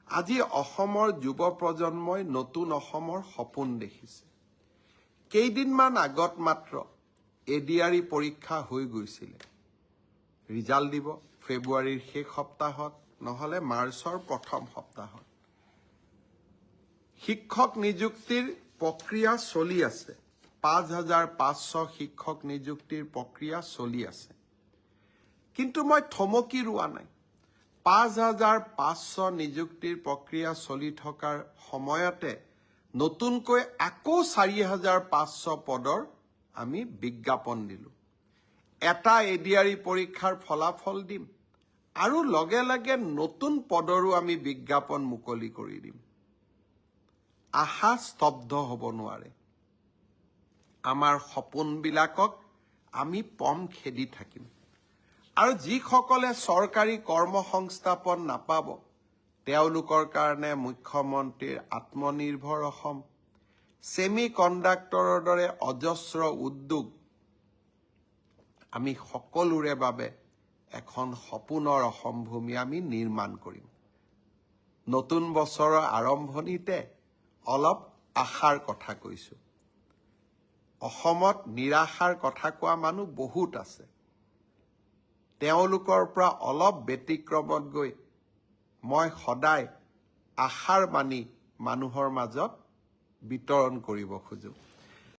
আজি অসমৰ যুৱ প্ৰজন্মই নতুন অসমৰ সপোন দেখিছে। কেইদিনমান আগত মাত্ৰ এডিআৰই পৰীক্ষা হৈ গৈছিলে। ৰিজাল্ট দিব ফেব্ৰুৱাৰীৰ শেষ সপ্তাহত নহলে মাৰ্চৰ প্ৰথম সপ্তাহত। শিক্ষক নিযুক্তিৰ প্ৰক্ৰিয়া চলি আছে। ৫,৫০০ শিক্ষক নিযুক্তিৰ প্ৰক্ৰিয়া চলি আছে। কিন্তু মই থমকি ৰোৱা নাই। ৫,৫০০ নিযুক্তিৰ প্ৰক্ৰিয়া চলি থকাৰ সময়তে নতুনকৈ আকৌ ৪,৫০০ পদৰ আমি বিজ্ঞাপন দিলোঁ। এটা এডিআৰই পৰীক্ষাৰ ফলাফল দিম আৰু লগে লগে নতুন পদৰো আমি বিজ্ঞাপন মুকলি কৰি দিম। আশা স্তব্ধ হ'ব নোৱাৰে। আমাৰ সপোনবিলাকক আমি পম খেদি থাকিম। আৰু যিসকলে চৰকাৰী কৰ্মসংস্থাপন নাপাব তেওঁলোকৰ কাৰণে মুখ্যমন্ত্ৰীৰ আত্মনিৰ্ভৰ অসম, ছেমি কণ্ডাক্টৰৰ দৰে অজস্ৰ উদ্যোগ আমি সকলোৰে বাবে এখন সপোনৰ অসম ভূমি আমি নিৰ্মাণ কৰিম। নতুন বছৰৰ আৰম্ভণিতে অলপ আশাৰ কথা কৈছো। অসমত নিৰাশাৰ কথা কোৱা মানুহ বহুত আছে। তেওঁলোকৰ পৰা অলপ ব্যতিক্ৰমত গৈ মই সদায় আশাৰ বাণী মানুহৰ মাজত বিতৰণ কৰিব খোজো।